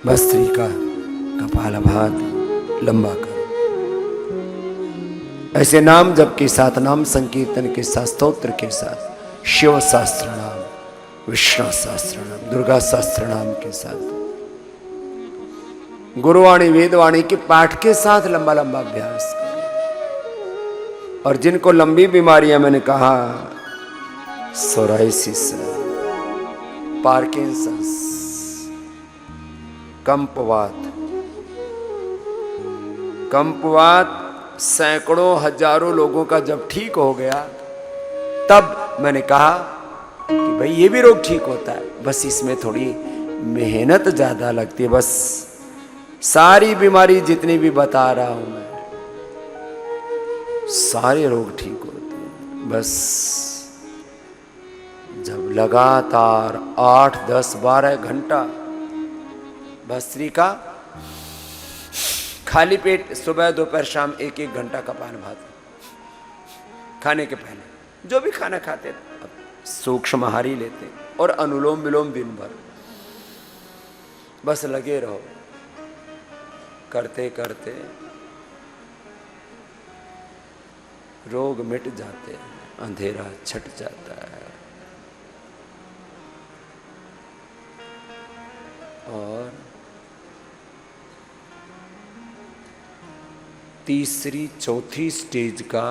भस्त्रिका, कपालभाति लंबा करो। ऐसे नाम जप के साथ, नाम संकीर्तन के साथ, स्तोत्र के साथ, शिव शास्त्र नाम, विष्णु शास्त्र नाम, दुर्गा शास्त्र नाम के साथ, गुरुवाणी वेदवाणी के पाठ के साथ लंबा लंबा अभ्यास करो। और जिनको लंबी बीमारियां, मैंने कहा सोराइसिस, पार्किंसंस, कंपवात सैकड़ों हजारों लोगों का जब ठीक हो गया, तब मैंने कहा कि भाई ये भी रोग ठीक होता है, बस इसमें थोड़ी मेहनत ज्यादा लगती है। बस सारी बीमारी जितनी भी बता रहा हूं मैं, सारे रोग ठीक होते हैं। बस जब लगातार 8, 10, 12 घंटा भस्त्रिका, खाली पेट सुबह दोपहर शाम 1-1 घंटा कपालभाति, खाने के पहले जो भी खाना खाते सूक्ष्म आहार ही लेते, और अनुलोम विलोम दिन भर, बस लगे रहो। करते करते रोग मिट जाते हैं, अंधेरा छट जाता है। और तीसरी चौथी स्टेज का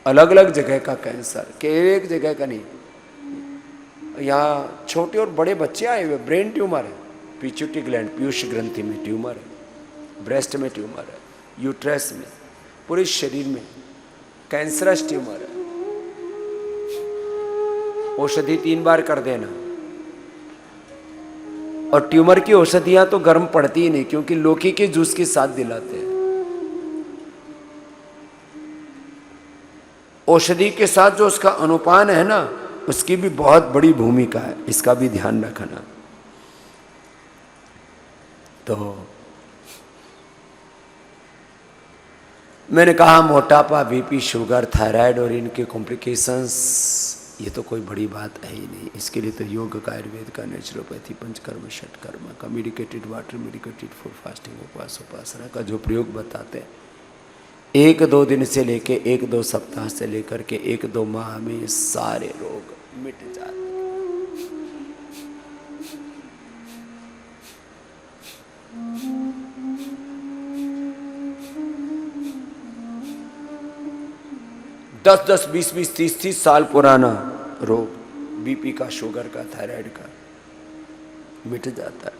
अलग अलग जगह का कैंसर, के एक जगह का नहीं, यहाँ छोटे और बड़े बच्चे आए हुए, ब्रेन ट्यूमर है, पिट्यूटरी ग्लैंड पीयूष ग्रंथि में ट्यूमर है, ब्रेस्ट में ट्यूमर है, यूट्रस में, पूरे शरीर में कैंसरस ट्यूमर है। औषधि 3 बार कर देना। और ट्यूमर की औषधियां तो गर्म पड़ती ही नहीं, क्योंकि लौकी के जूस के साथ दिलाते हैं। औषधि के साथ जो उसका अनुपान है ना, उसकी भी बहुत बड़ी भूमिका है, इसका भी ध्यान रखना। तो मैंने कहा मोटापा, बीपी, शुगर, थायराइड और इनके कॉम्प्लिकेशंस, ये तो कोई बड़ी बात है ही नहीं। इसके लिए तो योग का, आयुर्वेद का, नेचुरोपैथी, पंचकर्म, षटकर्म का, medicated water, medicated food, fasting, उपवास, उपासना का जो प्रयोग बताते हैं, 1-2 दिन से लेके 1-2 सप्ताह से लेकर के 1-2 माह में सारे रोग मिट जाते हैं। दस 20-20, 30-30 साल पुराना रोग, बीपी का, शुगर का, थायराइड का, मिट जाता है।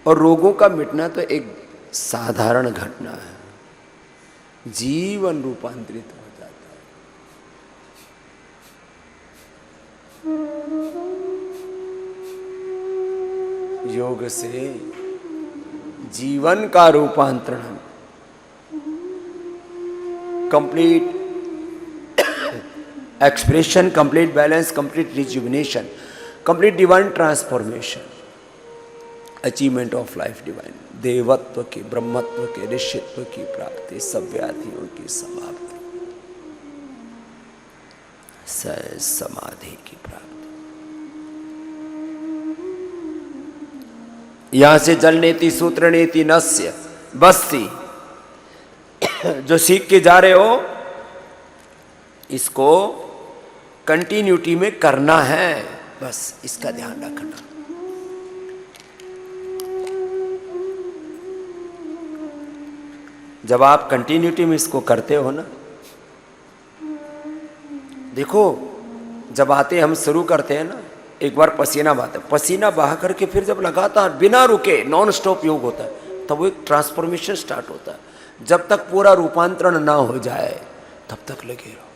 और रोगों का मिटना तो एक साधारण घटना है, जीवन रूपांतरित हो जाता है। योग से जीवन का रूपांतरण, complete expression, complete balance, complete rejuvenation, complete divine transformation, achievement of life divine, देवत्व की, ब्रह्मत्व के, ऋषित्व की प्राप्ति, सब व्याधियों की समाप्ति, सहज समाधि की प्राप्ति। यहां से जल नेति सूत्र नेति नस्य बस्ती जो सीख के जा रहे हो, इसको कंटिन्यूटी में करना है, बस इसका ध्यान रखना। जब आप कंटिन्यूटी में इसको करते हो ना, देखो जब आते हम शुरू करते हैं ना, एक बार पसीना बहाते, पसीना बहा करके फिर जब लगातार बिना रुके नॉन स्टॉप योग होता है, तब वो एक ट्रांसफॉर्मेशन स्टार्ट होता है। जब तक पूरा रूपांतरण ना हो जाए तब तक लगे रहो।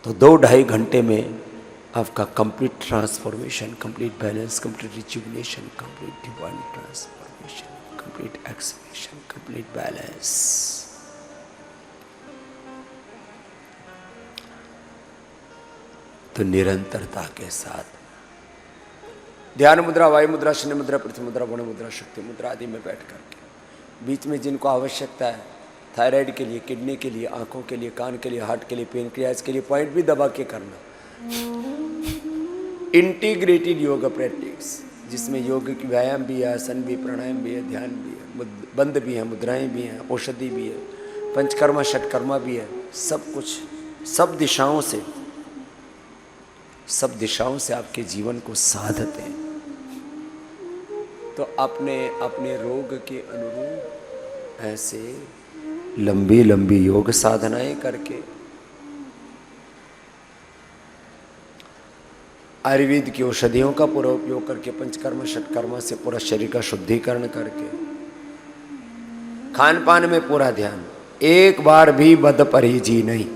तो 2-2.5 घंटे में आपका complete transformation, complete balance, complete rejuvenation, complete divine transformation, complete expression, complete balance. तो निरंतरता के साथ ध्यान मुद्रा, वायु मुद्रा, शनि मुद्रा, पृथ्वी मुद्रा, वर्ण मुद्रा, शक्ति मुद्रा आदि में बैठ करके, बीच में जिनको आवश्यकता है, थायराइड के लिए, किडनी के लिए, आंखों के लिए, कान के लिए, हार्ट के लिए, पेनक्रियाज के लिए, पॉइंट भी दबा के करना। इंटीग्रेटेड योगा प्रैक्टिस, जिसमें योग की व्यायाम भी है, आसन भी, प्राणायाम भी है, ध्यान भी है, बंद भी है, मुद्राएं भी हैं, औषधि भी है, पंचकर्मा षटकर्मा भी है, सब कुछ, सब दिशाओं से आपके जीवन को साधते हैं। तो अपने अपने रोग के अनुरूप ऐसे लंबी लंबी योग साधनाएं करके, आयुर्वेद की औषधियों का पूरा उपयोग करके, पंचकर्म षटकर्मा से पूरा शरीर का शुद्धिकरण करके, खान पान में पूरा ध्यान, एक बार भी बद परहेजी नहीं।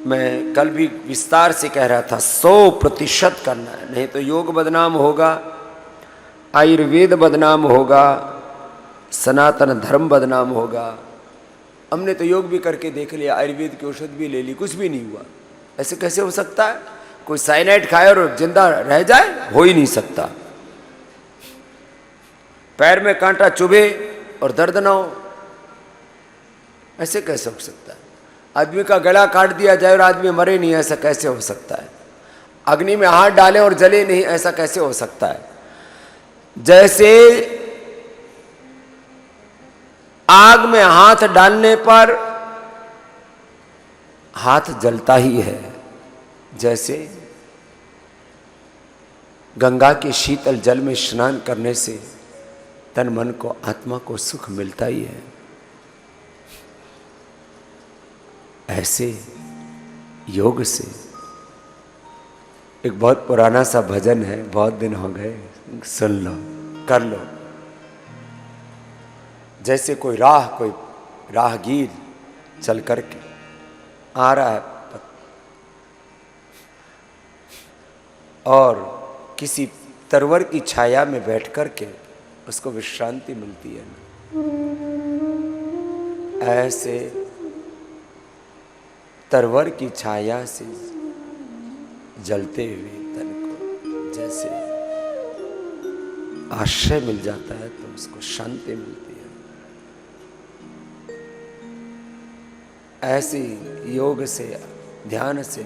मैं कल भी विस्तार से कह रहा था 100% करना है, नहीं तो योग बदनाम होगा, आयुर्वेद बदनाम होगा, सनातन धर्म बदनाम होगा। हमने तो योग भी करके देख लिया, आयुर्वेद की औषध भी ले ली, कुछ भी नहीं हुआ। ऐसे कैसे हो सकता है? कोई साइनाइड खाए और जिंदा रह जाए? हो ही नहीं सकता। पैर में कांटा चुभे और दर्द ना हो, ऐसे कैसे हो सकता है? आदमी का गला काट दिया जाए और आदमी मरे नहीं, ऐसा कैसे हो सकता है? अग्नि में हाथ डालें और जले नहीं, ऐसा कैसे हो सकता है? जैसे आग में हाथ डालने पर हाथ जलता ही है, जैसे गंगा के शीतल जल में स्नान करने से तन मन को, आत्मा को सुख मिलता ही है, ऐसे योग से। एक बहुत पुराना सा भजन है, बहुत दिन हो गए, सुन लो, कर लो। जैसे कोई राहगीर चल करके आ रहा है और किसी तरवर की छाया में बैठ करके उसको विश्रांति मिलती है ना, ऐसे तरवर की छाया से जलते हुए तन को जैसे आश्रय मिल जाता है तो उसको शांति मिलती है। ऐसी योग से, ध्यान से,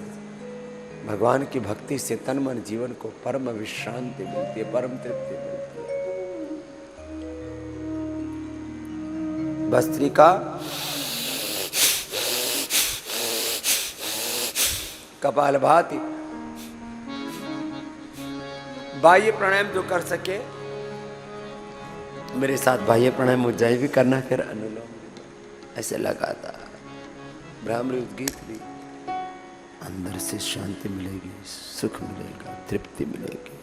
भगवान की भक्ति से तन मन जीवन को परम विश्रांति मिलती है, परम तृप्ति मिलती है। भस्त्रिका कपालभाति, बाह्य प्राणायाम जो कर सके मेरे साथ बाह्य प्राणायाम उज्जाई भी करना, फिर अनुलोम ऐसे लगातार। भ्रामरी उद्गीत भी, अंदर से शांति मिलेगी, सुख मिलेगा, तृप्ति मिलेगी।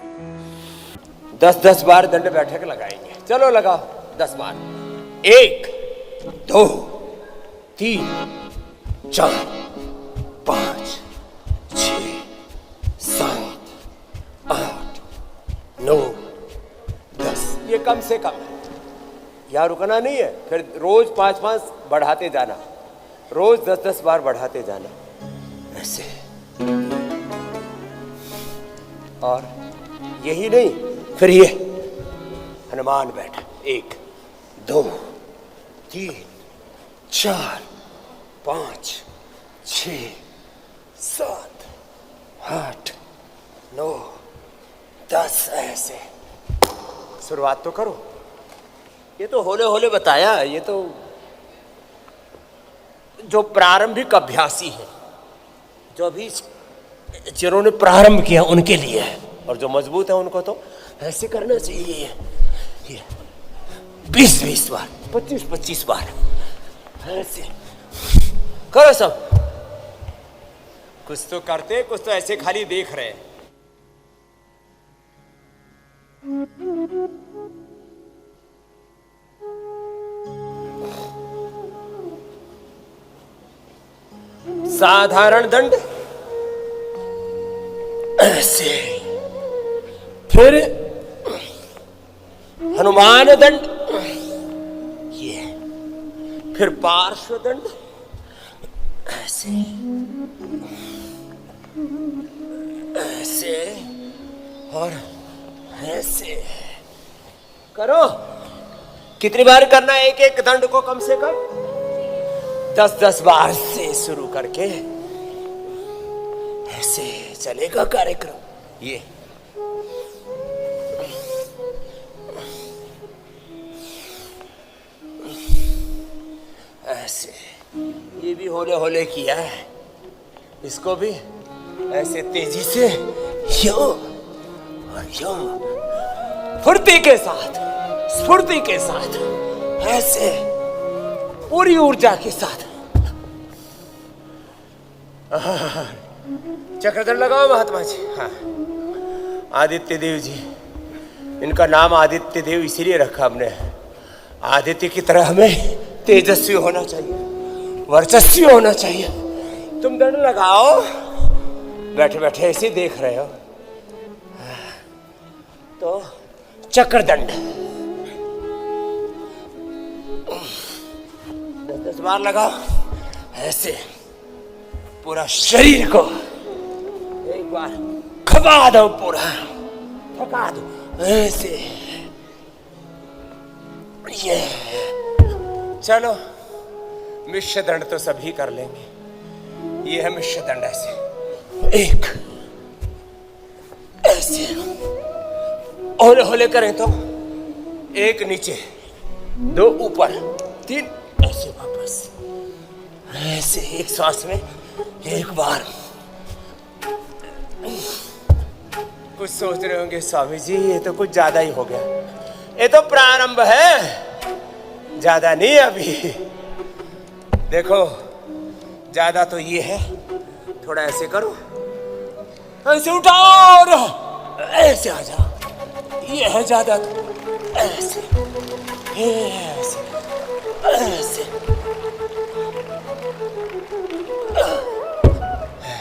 10-10 बार दंड बैठक लगाएंगे। चलो लगाओ 10 बार। 1 2 3 4 5 6 7 8 9 10। ये कम से कम है, यहाँ रुकना नहीं है। फिर रोज 5-5 बढ़ाते जाना, रोज 10-10 बार बढ़ाते जाना, ऐसे। और यही नहीं, फिर ये हनुमान बैठा। 1 2 3 4 5 6 7 8 9 10 ऐसे। शुरुआत तो करो। ये तो होले होले बताया, ये तो जो प्रारंभिक अभ्यासी है, जो अभी जिन्होंने प्रारंभ किया उनके लिए है, और जो मजबूत है उनको तो ऐसे करना चाहिए। ये 20-20 बार, 25-25 बार ऐसे करो सब। कुछ तो करते, कुछ तो ऐसे खाली देख रहे हैं। साधारण दंड ऐसे, फिर हनुमान दंड, ये, फिर पार्श्व दंड ऐसे ऐसे और ऐसे करो। कितनी बार करना है? एक दंड को कम से कम 10-10 बार से शुरू करके ऐसे चलेगा कार्यक्रम। ये ऐसे ये भी होले होले किया है, इसको भी ऐसे तेजी से यूं और यूं, फुर्ती के साथ, स्फूर्ति के साथ, ऐसे पूरी ऊर्जा के साथ। चक्रधर लगाओ महात्मा जी। हाँ, आदित्य देव जी, इनका नाम आदित्य देव इसीलिए रखा हमने, आदित्य की तरह हमें तेजस्वी होना चाहिए, वर्चस्वी होना चाहिए। तुम दंड लगाओ, बैठे बैठे ऐसे देख रहे हो तो चक्र दंड 10 बार लगाओ, ऐसे पूरा शरीर को एक बार खपा दो, पूरा थका दो ऐसे। ये चलो, मिश्र दंड तो सभी कर लेंगे। ये है मिश्र दंड, ऐसे एक, ऐसे होले होले करें तो एक नीचे, 2 ऊपर, 3 ऐसे वापस, ऐसे एक सांस में एक बार। कुछ सोच रहे होंगे स्वामी जी ये तो कुछ ज्यादा ही हो गया। ये तो प्रारंभ है, ज्यादा नहीं अभी। देखो ज्यादा तो ये है, थोड़ा ऐसे करो, ऐसे उठाओ और ऐसे आ जाओ। ये है ज्यादा, ऐसे ऐसे ऐसे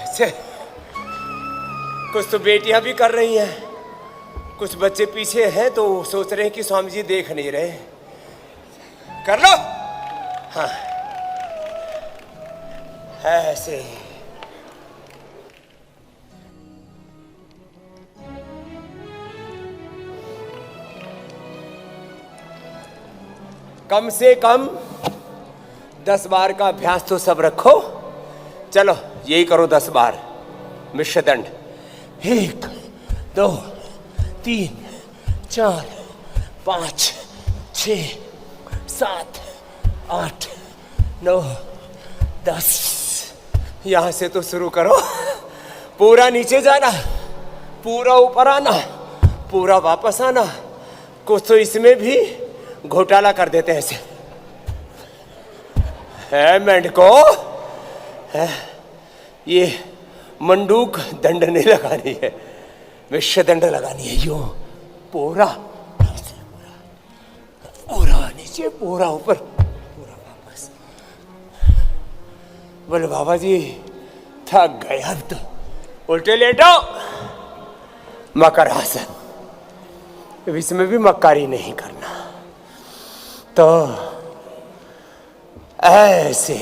ऐसे। कुछ तो बेटियां भी कर रही हैं, कुछ बच्चे पीछे हैं तो सोच रहे हैं कि स्वामी जी देख नहीं रहे। कर लो। हाँ, ऐसे कम से कम 10 बार का अभ्यास तो सब रखो। चलो यही करो 10 बार मिश्र दंड। 1 2 3 4 5 6 7 8 9 10। यहां से तो शुरू करो, पूरा नीचे जाना, पूरा ऊपर आना, पूरा वापस आना। कुछ तो इसमें भी घोटाला कर देते हैं ऐसे। है मेंढको, है ये मंडूक दंड नहीं लगानी है, मिश्र दंड लगानी है। यूं पूरा पूरा नीचे, पूरा ऊपर, पूरा वापस। बोले बाबा जी थक गए, अब तो उल्टे लेटो। मकर आसन, इसमें भी मक्कारी नहीं करना। तो ऐसे